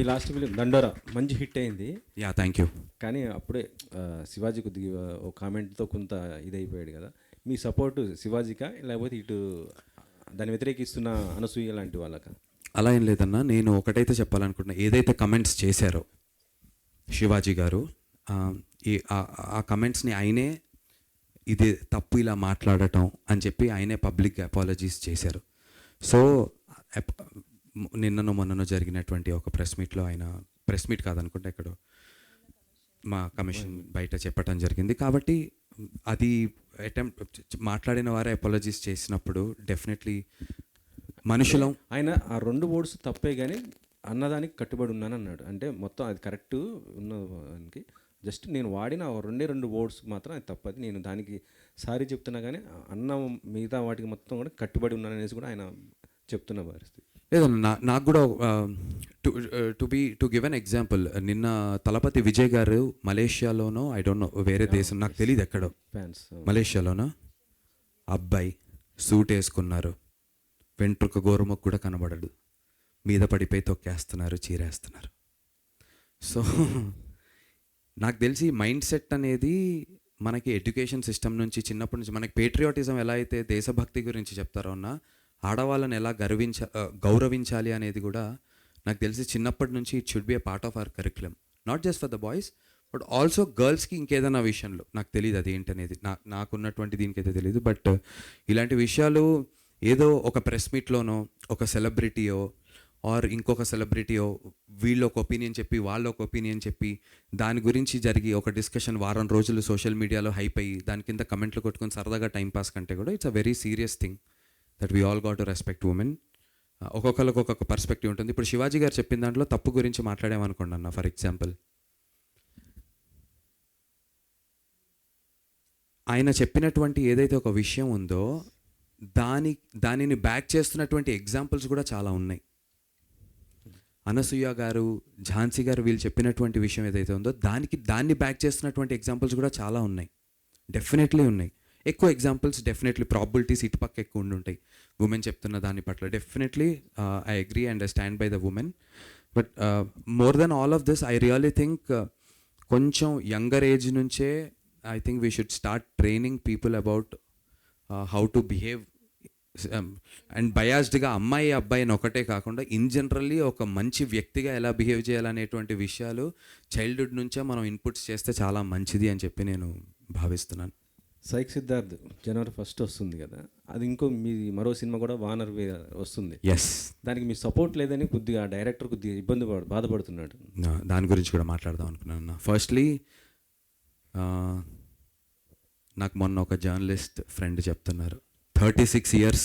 ఈ last film దండోరా మంచి హిట్ అయింది. Thank you. కానీ అప్పుడే శివాజీ కొద్దిగా ఒక కామెంట్తో కొంత ఇదైపోయాడు కదా. మీ సపోర్టు శివాజీకా లేకపోతే ఇటు దాన్ని వ్యతిరేకిస్తున్న అనసూయ లాంటి వాళ్ళకా? అలా ఏం లేదన్నా, నేను ఒకటైతే చెప్పాలనుకుంటున్నా. ఏదైతే కమెంట్స్ చేశారో శివాజీ గారు, ఆ కమెంట్స్ని ఆయనే ఇది తప్పు ఇలా మాట్లాడటం అని చెప్పి ఆయనే పబ్లిక్ అపాలజీస్ చేశారు. సో నిన్ననో మొన్ననో జరిగినటువంటి ఒక ప్రెస్ మీట్లో ఆయన, ప్రెస్ మీట్ కాదనుకుంటే ఎక్కడో మా కమిషన్ బయట చెప్పటం జరిగింది. కాబట్టి అది మాట్లాడిన వారే అపాలజీస్ చేసినప్పుడు డెఫినెట్లీ మనుషులం. ఆయన ఆ 2 వర్డ్స్ తప్పే కానీ అన్నదానికి కట్టుబడి ఉన్నాను అన్నాడు. అంటే మొత్తం అది కరెక్ట్ ఉన్నదానికి జస్ట్ నేను వాడిన 2 వర్డ్స్ మాత్రం అది తప్పది. నేను దానికి సారీ చెప్తున్నా కానీ అన్న మిగతా వాటికి మొత్తం కూడా కట్టుబడి ఉన్నాను అనేసి కూడా ఆయన చెప్తున్న పరిస్థితి. లేదన్నా, నాకు కూడా టు గివ్ అన్ ఎగ్జాంపుల్, నిన్న తలపతి విజయ్ గారు మలేషియాలోనో, ఐ డోంట్ నో వేరే దేశం నాకు తెలియదు ఎక్కడో, ఫ్యాన్స్ మలేషియాలోనో అబ్బాయి సూట్ వేసుకున్నారు, వెంట్రుక గోరుముకు కూడా కనబడడు, మీద పడిపోయి తొక్కేస్తున్నారు, చీరేస్తున్నారు. సో నాకు తెలిసి మైండ్ సెట్ అనేది మనకి ఎడ్యుకేషన్ సిస్టమ్ నుంచి చిన్నప్పటి నుంచి మనకి పేట్రియాటిజం ఎలా అయితే దేశభక్తి గురించి చెప్తారో అన్న, ఆడవాళ్ళని ఎలా గౌరవించాలి అనేది కూడా నాకు తెలిసి చిన్నప్పటి నుంచి it should be a part of our curriculum. Not just for the boys but also గర్ల్స్కి. ఇంకేదైనా విషయంలో నాకు తెలియదు అది ఏంటనేది, నాకున్నటువంటి దీనికైతే తెలియదు. బట్ ఇలాంటి విషయాలు ఏదో ఒక ప్రెస్ మీట్లోనో ఒక సెలబ్రిటీయో ఆర్ ఇంకొక సెలబ్రిటీయో వీళ్ళు ఒక ఒపీనియన్ చెప్పి వాళ్ళు ఒక ఒపీనియన్ చెప్పి దాని గురించి జరిగి ఒక డిస్కషన్ వారం రోజులు సోషల్ మీడియాలో హైప్ అయ్యి దాని కింద కమెంట్లు కొట్టుకొని సరదాగా టైంపాస్ కంటే కూడా it's a very serious thing that we all got to respect women. ఒక్కొక్కరికి ఒక్కొక్క పర్స్పెక్టివ్ ఉంటుంది. ఇప్పుడు శివాజీ గారు చెప్పిన దాంట్లో తప్పు గురించి మాట్లాడామనుకోండి అన్న, ఫర్ ఎగ్జాంపుల్ ఆయన చెప్పినటువంటి ఏదైతే ఒక విషయం ఉందో దానిని బ్యాక్ చేస్తున్నటువంటి ఎగ్జాంపుల్స్ కూడా చాలా ఉన్నాయి. అనసూయ గారు, ఝాన్సీ గారు వీళ్ళు చెప్పినటువంటి విషయం ఏదైతే ఉందో దాన్ని బ్యాక్ చేస్తున్నటువంటి ఎగ్జాంపుల్స్ కూడా చాలా ఉన్నాయి. డెఫినెట్లీ ఉన్నాయి. ఎక్కువ ఎగ్జాంపుల్స్ డెఫినెట్లీ ప్రాబిలిటీస్ ఇటుపక్క ఎక్కువ ఉండుంటాయి ఉమెన్ చెప్తున్న దాని పట్ల. Definitely I agree and I stand by the women. But more than all of this I really think కొంచెం యంగర్ ఏజ్ నుంచే I think we should start training people about how to behave and బయాస్డ్గా అమ్మాయి అబ్బాయి అని ఒకటే కాకుండా in generally ఒక మంచి వ్యక్తిగా ఎలా బిహేవ్ చేయాలనేటువంటి విషయాలు చైల్డ్హుడ్ నుంచే మనం ఇన్పుట్స్ చేస్తే చాలా మంచిది అని చెప్పి నేను భావిస్తున్నాను. సైక్ సిద్ధార్థ్ January 1 వస్తుంది కదా, అది ఇంకో మీ మరో సినిమా కూడా వానర్ వస్తుంది. ఎస్, దానికి మీ సపోర్ట్ లేదని కొద్దిగా డైరెక్టర్ కొద్దిగా బాధపడుతున్నాడు. దాని గురించి కూడా మాట్లాడదాం అనుకున్నాను. ఫస్ట్లీ నాకు మొన్న ఒక జర్నలిస్ట్ ఫ్రెండ్ చెప్తున్నారు, 36 years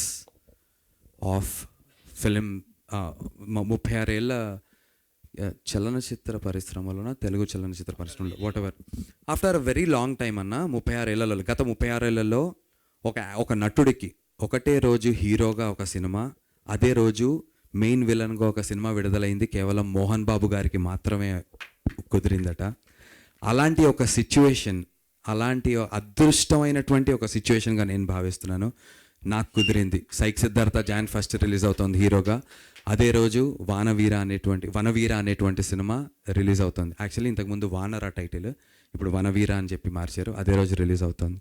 ఆఫ్ ఫిలిం, 36 ఏళ్ళ చలనచిత్ర పరిశ్రమలోన, తెలుగు చలనచిత్ర పరిశ్రమలో what ever, after a very long time అన్న, 36 ఏళ్లలో, గత 36 ఏళ్లలో ఒక నటుడికి ఒకటే రోజు హీరోగా ఒక సినిమా, అదే రోజు మెయిన్ విలన్గా ఒక సినిమా విడుదలైంది కేవలం మోహన్ బాబు గారికి మాత్రమే కుదిరిందట. అలాంటి ఒక సిచ్యువేషన్, అలాంటి అదృష్టమైనటువంటి ఒక సిచ్యువేషన్గా నేను భావిస్తున్నాను. నాకు కుదిరింది. సైక్ సిద్ధార్థ Jan 1 రిలీజ్ అవుతుంది హీరోగా. అదే రోజు వనవీర అనేటువంటి సినిమా రిలీజ్ అవుతుంది. యాక్చువల్లీ ఇంతకుముందు వానర టైటిల్, ఇప్పుడు వనవీర అని చెప్పి మార్చారు. అదే రోజు రిలీజ్ అవుతుంది.